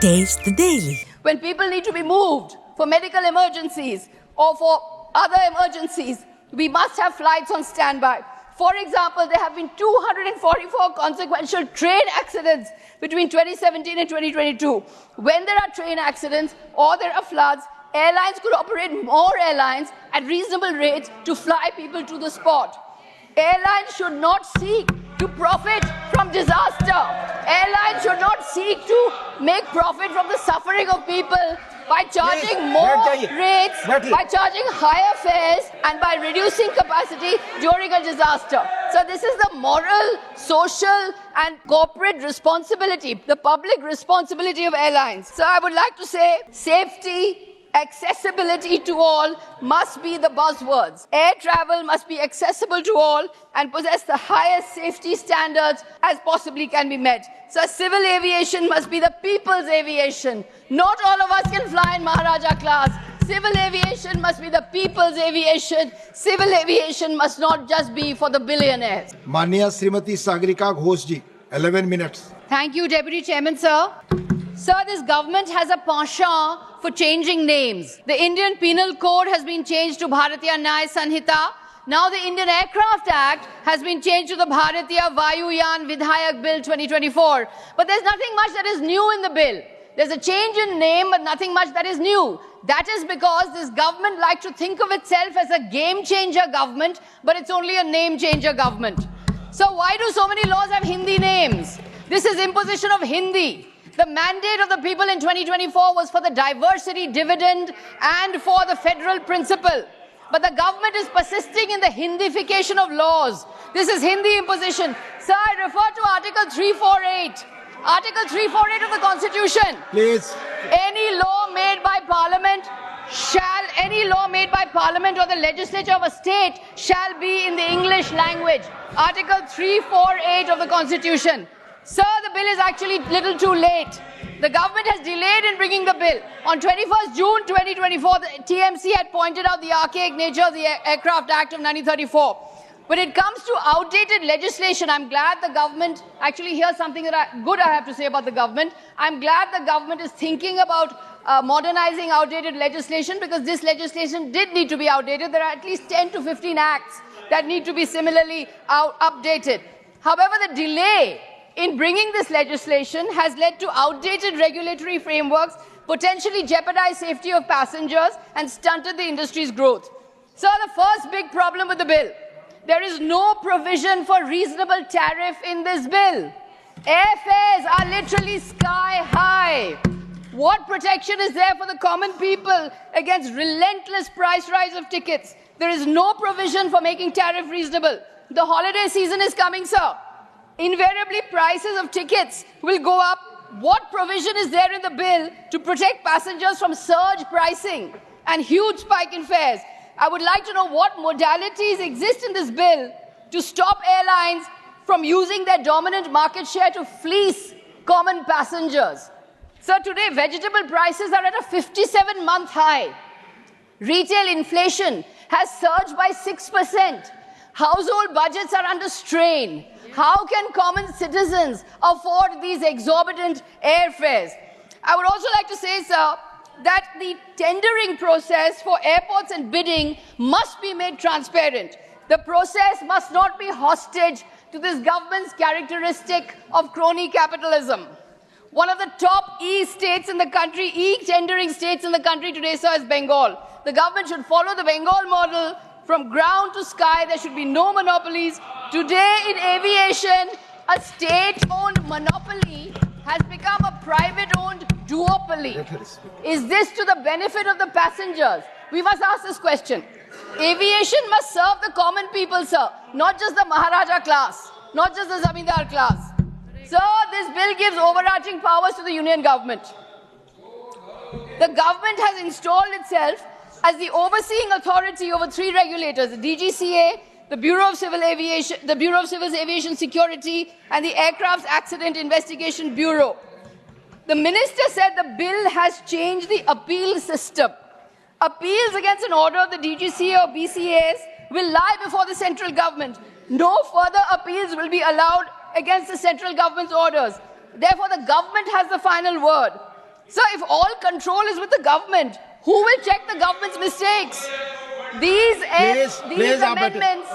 Taste the Daily. When people need to be moved for medical emergencies or for other emergencies, we must have flights on standby. For example, there have been 244 consequential train accidents between 2017 and 2022. When there are train accidents or there are floods, airlines could operate more airlines at reasonable rates to fly people to the spot. Airlines should not seek to profit from disaster. Airlines should not seek to make profit from the suffering of people by charging more rates, by charging higher fares, and by reducing capacity during a disaster. So this is the moral, social, and corporate responsibility, the public responsibility of airlines. So I would like to say safety, accessibility to all must be the buzzwords. Air travel must be accessible to all and possess the highest safety standards as possibly can be met. So civil aviation must be the people's aviation. Not all of us can fly in Maharaja class. Civil aviation must be the people's aviation. Civil aviation must not just be for the billionaires. Manya Srimati Sagarika Ghosh ji, 11 minutes. Thank you, Deputy Chairman, sir. Sir, this government has a penchant for changing names. The Indian Penal Code has been changed to Bharatiya Nyaya Sanhita. Now the Indian Aircraft Act has been changed to the Bharatiya Vayuyan Vidhayak Bill 2024. But there's nothing much that is new in the bill. There's a change in name, but nothing much that is new. That is because this government likes to think of itself as a game-changer government, but it's only a name-changer government. So why do so many laws have Hindi names? This is imposition of Hindi. The mandate of the people in 2024 was for the diversity dividend and for the federal principle. But the government is persisting in the Hindification of laws. This is Hindi imposition. Sir, I refer to Article 348. Article 348 of the Constitution. Please. Any law made by Parliament or the legislature of a state shall be in the English language. Article 348 of the Constitution. Sir, the bill is actually a little too late. The government has delayed in bringing the bill. On 21st June 2024, the TMC had pointed out the archaic nature of the Aircraft Act of 1934. When it comes to outdated legislation, I'm glad the government, actually here's something good I have to say about the government. I'm glad the government is thinking about modernizing outdated legislation, because this legislation did need to be outdated. There are at least 10 to 15 acts that need to be similarly updated. However, the delay in bringing this legislation has led to outdated regulatory frameworks, potentially jeopardized safety of passengers, and stunted the industry's growth. So the first big problem with the bill, there is no provision for reasonable tariff in this bill. Airfares are literally sky high. What protection is there for the common people against relentless price rise of tickets? There is no provision for making tariff reasonable. The holiday season is coming, sir. Invariably, prices of tickets will go up. What provision is there in the bill to protect passengers from surge pricing and huge spike in fares? I would like to know what modalities exist in this bill to stop airlines from using their dominant market share to fleece common passengers. So today, vegetable prices are at a 57-month high. Retail inflation has surged by 6%. Household budgets are under strain. How can common citizens afford these exorbitant airfares? I would also like to say, sir, that the tendering process for airports and bidding must be made transparent. The process must not be hostage to this government's characteristic of crony capitalism. One of the top e-tendering states in the country today, sir, is Bengal. The government should follow the Bengal model. From ground to sky, there should be no monopolies. Today in aviation, a state-owned monopoly has become a private-owned duopoly. Is this to the benefit of the passengers? We must ask this question. Aviation must serve the common people, sir, not just the Maharaja class, not just the Zamindar class. Sir, this bill gives overarching powers to the union government. The government has installed itself as the overseeing authority over three regulators, the DGCA, the Bureau of Civil Aviation Security, and the Aircraft Accident Investigation Bureau. The minister said the bill has changed the appeal system. Appeals against an order of the DGCA or BCAs will lie before the central government. No further appeals will be allowed against the central government's orders. Therefore, the government has the final word. So if all control is with the government, who will check the government's mistakes? These amendments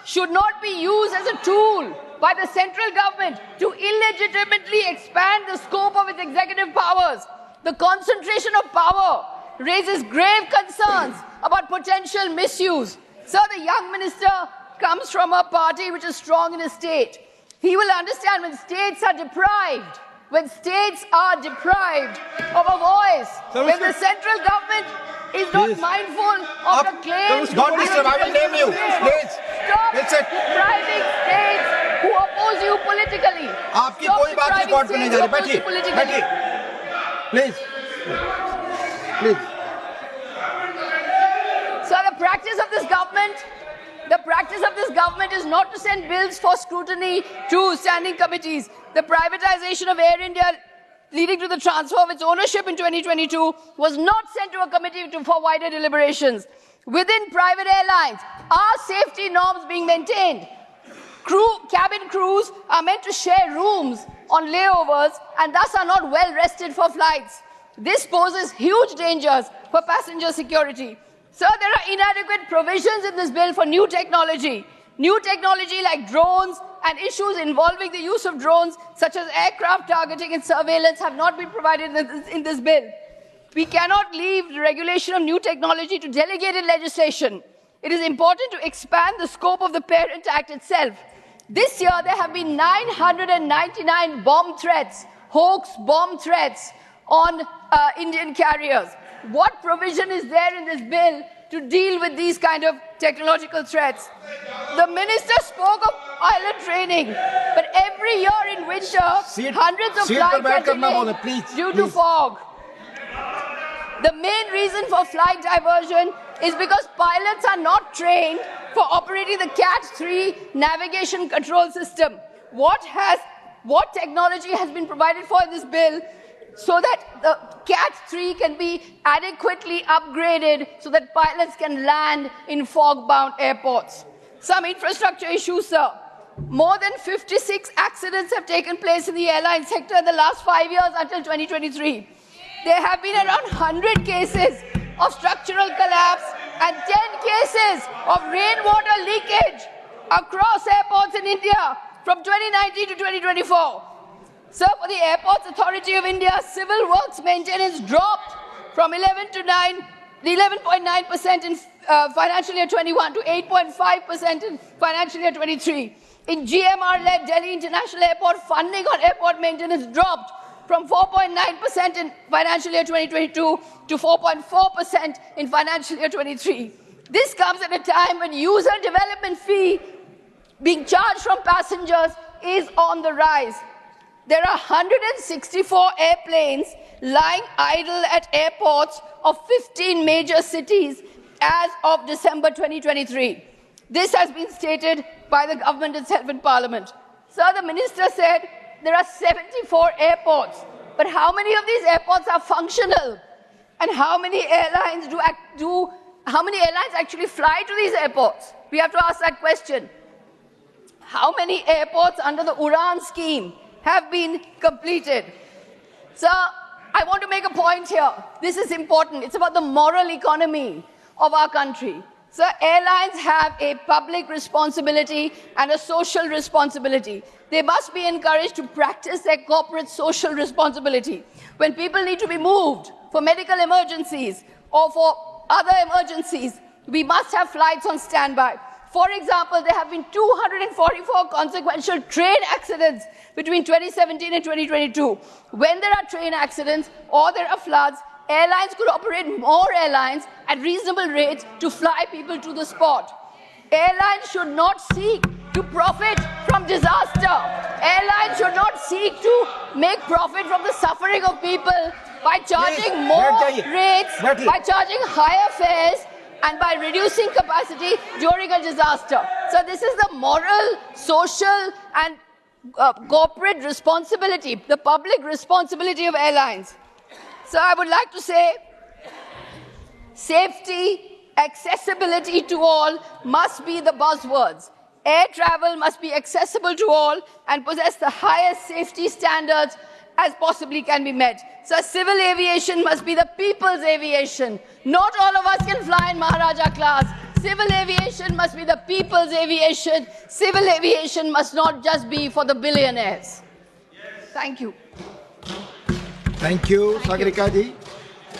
should not be used as a tool by the central government to illegitimately expand the scope of its executive powers. The concentration of power raises grave concerns about potential misuse. So the young minister comes from a party which is strong in a state. He will understand when states are deprived of a voice, when the central government is not mindful of the claims. God, Mr. I will name you. Please. Stop depriving states who oppose you politically. आपकी कोई बात record पे नहीं जा रही. बैठिए. Please. So the practice of this government is not to send bills for scrutiny to standing committees. The privatization of Air India, leading to the transfer of its ownership in 2022, was not sent to a committee for wider deliberations. Within private airlines, are safety norms being maintained? Cabin crews are meant to share rooms on layovers and thus are not well rested for flights. This poses huge dangers for passenger security. So there are inadequate provisions in this bill for new technology. New technology like drones and issues involving the use of drones, such as aircraft targeting and surveillance, have not been provided in this bill. We cannot leave the regulation of new technology to delegated legislation. It is important to expand the scope of the Parent Act itself. This year, there have been 999 bomb threats, hoax bomb threats on Indian carriers. What provision is there in this bill to deal with these kind of technological threats? The minister spoke of pilot training, but every year in winter, hundreds of flights are delayed due to fog. The main reason for flight diversion is because pilots are not trained for operating the CAT-3 navigation control system. What technology has been provided for in this bill so that the CAT-3 can be adequately upgraded so that pilots can land in fog-bound airports? Some infrastructure issues, sir. More than 56 accidents have taken place in the airline sector in the last 5 years until 2023. There have been around 100 cases of structural collapse and 10 cases of rainwater leakage across airports in India from 2019 to 2024. Sir, for the Airports Authority of India, civil works maintenance dropped from 11.9% in financial year 21 to 8.5% in financial year 23. In GMR-led Delhi International Airport, funding on airport maintenance dropped from 4.9% in financial year 2022 to 4.4% in financial year 23. This comes at a time when user development fee being charged from passengers is on the rise. There are 164 airplanes lying idle at airports of 15 major cities as of December 2023. This has been stated by the government itself in Parliament. Sir, the minister said there are 74 airports, but how many of these airports are functional? And how many airlines actually fly to these airports? We have to ask that question. How many airports under the UDAN scheme have been completed? Sir, I want to make a point here. This is important. It's about the moral economy of our country. So airlines have a public responsibility and a social responsibility. They must be encouraged to practice their corporate social responsibility. When people need to be moved for medical emergencies or for other emergencies, we must have flights on standby. For example, there have been 244 consequential train accidents between 2017 and 2022. When there are train accidents or there are floods, airlines could operate more airlines at reasonable rates to fly people to the spot. Airlines should not seek to profit from disaster. Airlines should not seek to make profit from the suffering of people by charging more rates, by charging higher fares, and by reducing capacity during a disaster. So this is the moral, social, and corporate responsibility, the public responsibility of airlines. So I would like to say, safety, accessibility to all must be the buzzwords. Air travel must be accessible to all and possess the highest safety standards as possibly can be met. So civil aviation must be the people's aviation. Not all of us can fly in Maharaja class. Civil aviation must be the people's aviation. Civil aviation must not just be for the billionaires. Thank you. Thank you, Sagarika ji.